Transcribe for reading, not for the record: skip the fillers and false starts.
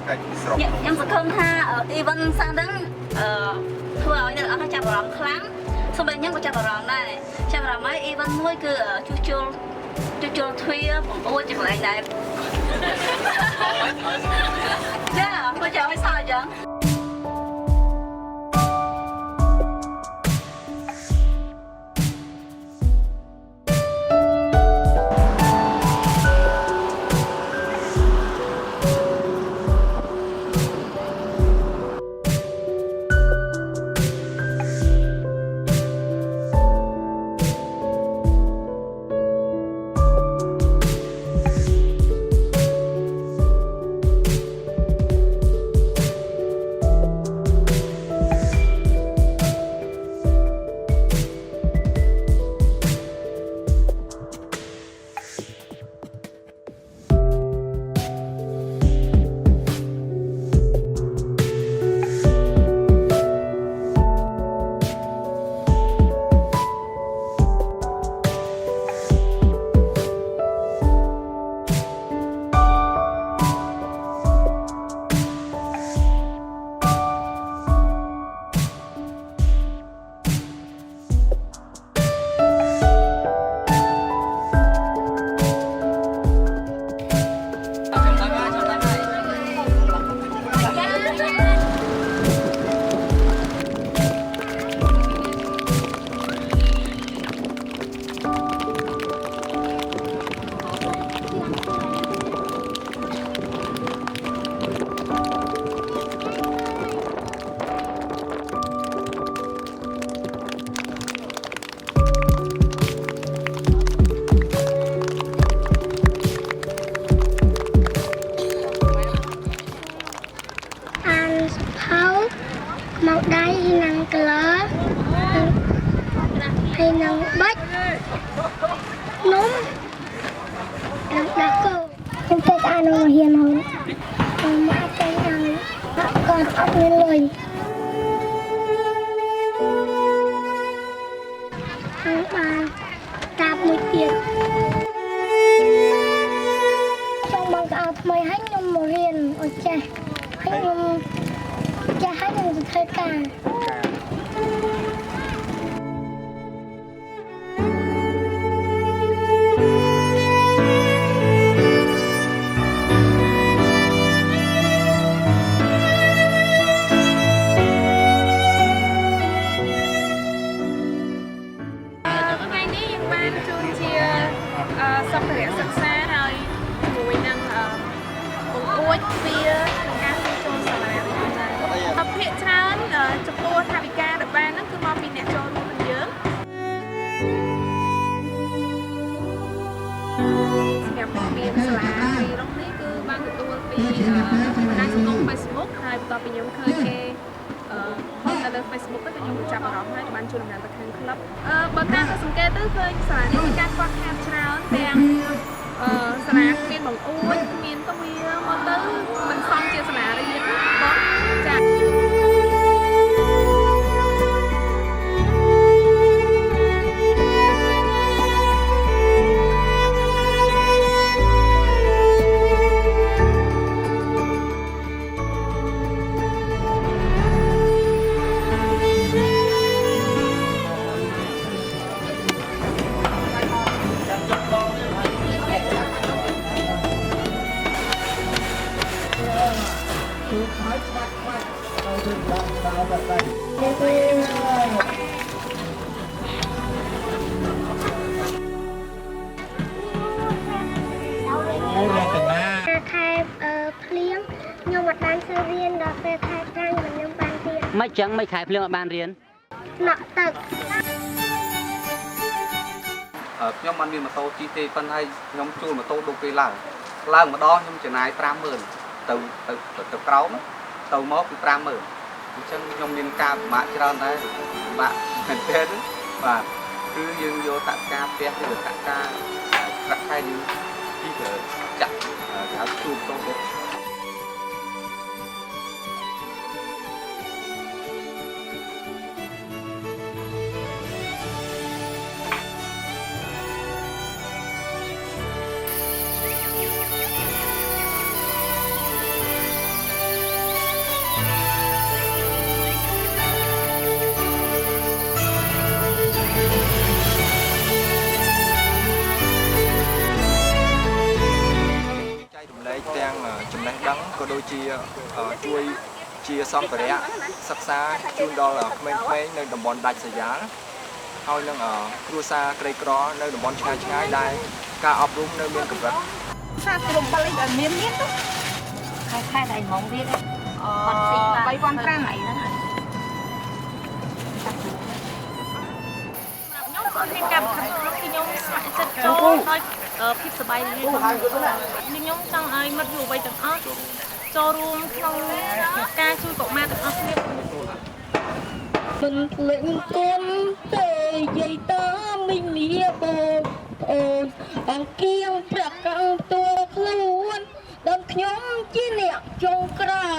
ខ្ញុំសង្ឃឹមថា event សាំងហ្នឹងធ្វើឲ្យអ្នកទាំងអស់ចាប់អារម្មណ៍ខ្លាំងសូម្បីខ្ញុំក៏ចាប់អារម្មណ៍ដែរចាប់អារម្មណ៍ហើយ event មួយគឺជួសជុលទ្វារបង្អួចជាកន្លែងដែរចាមកចាំឲ្យសោះអញ្ចឹង màu đáy năng cờ hay năng bách núm năng đá cơ không thấy ai nào hiền hơn còn mãi cái năng còn ốc lên lời tháng 3 tạp một tiền trong bằng áo mày hết nhung một hiền ở trẻ hết nhung cha hết nhung thời cả sắp tới sắp xa rồi mùi năng bụng uống bia ăn cho sả lá hiện trán chụp tua tham gia được ban nó cứ mong bị nẹt cho luôn mình nhớ gặp bia sả lá vì lúc này cứ ban chụp tua vì đang sử dụng Facebook hay tao bị nhóm khơi kê ở trên Facebook tất cả những chạm vào đó hay ban chụp làm tất cả club bữa ta sẽ dùng kê tới khơi sả lá những cái quan ham trán đènสนามเมียนบางอ้วนเมียนก็มีมอเตอร์มันซ่อมเชียร์สนามอะไรอย่างเงี้ยก็จะไม่จังไม่ขายเพลงบ้านเรียนหนักตึกខ្ញុំបានមានម៉ូតូជីទេប៉ុន្តែខ្ញុំជួលម៉ូតូដូចពេលឡើងម្ដងខ្ញុំចំណាយ 50000 ទៅក្រោមទៅមកគឺ 50000 អញ្ចឹងខ្ញុំមានការពិបាកច្រើនដែរពិបាកមែនទេបាទគឺយើងយកតកាផ្ទះឬតកាប្រាក់ខែយើងពីចាក់ហៅជួលម៉ូតូទៅ ទាំងចំណេះដឹងក៏ដូចជាជួយជាសម្ភារៈសិក្សាជូនដល់ក្មេងៗនៅតំបន់ដាច់ស្រយាលហើយនឹងគ្រួសារក្រីក្រនៅតំបន់ឆ្ងាយៗដែលការអប់រំនៅមានកម្រិត សាស្ត្ររំបាលឲ្យមានទៅខែដៃហ្មងទៀតអត់ស៊ី3,500ហ្នឹងខ្ញុំក៏មានការបង្ខំខ្លួនគឺខ្ញុំស្ម័គ្រចិត្តចូលដោយភាពសប្បាយរីករាយខ្ញុំចង់ឲ្យមិត្តយុវវ័យទាំងអស់ចូលរួមក្នុងការជួយកុមារទាំងអស់គ្នាមិនភ្លេចគុំទេយាយតាមីងលាបងអូនអង្គៀងប្រាក់កៅតួខ្លួនដល់ខ្ញុំជាអ្នកចុងក្រោយ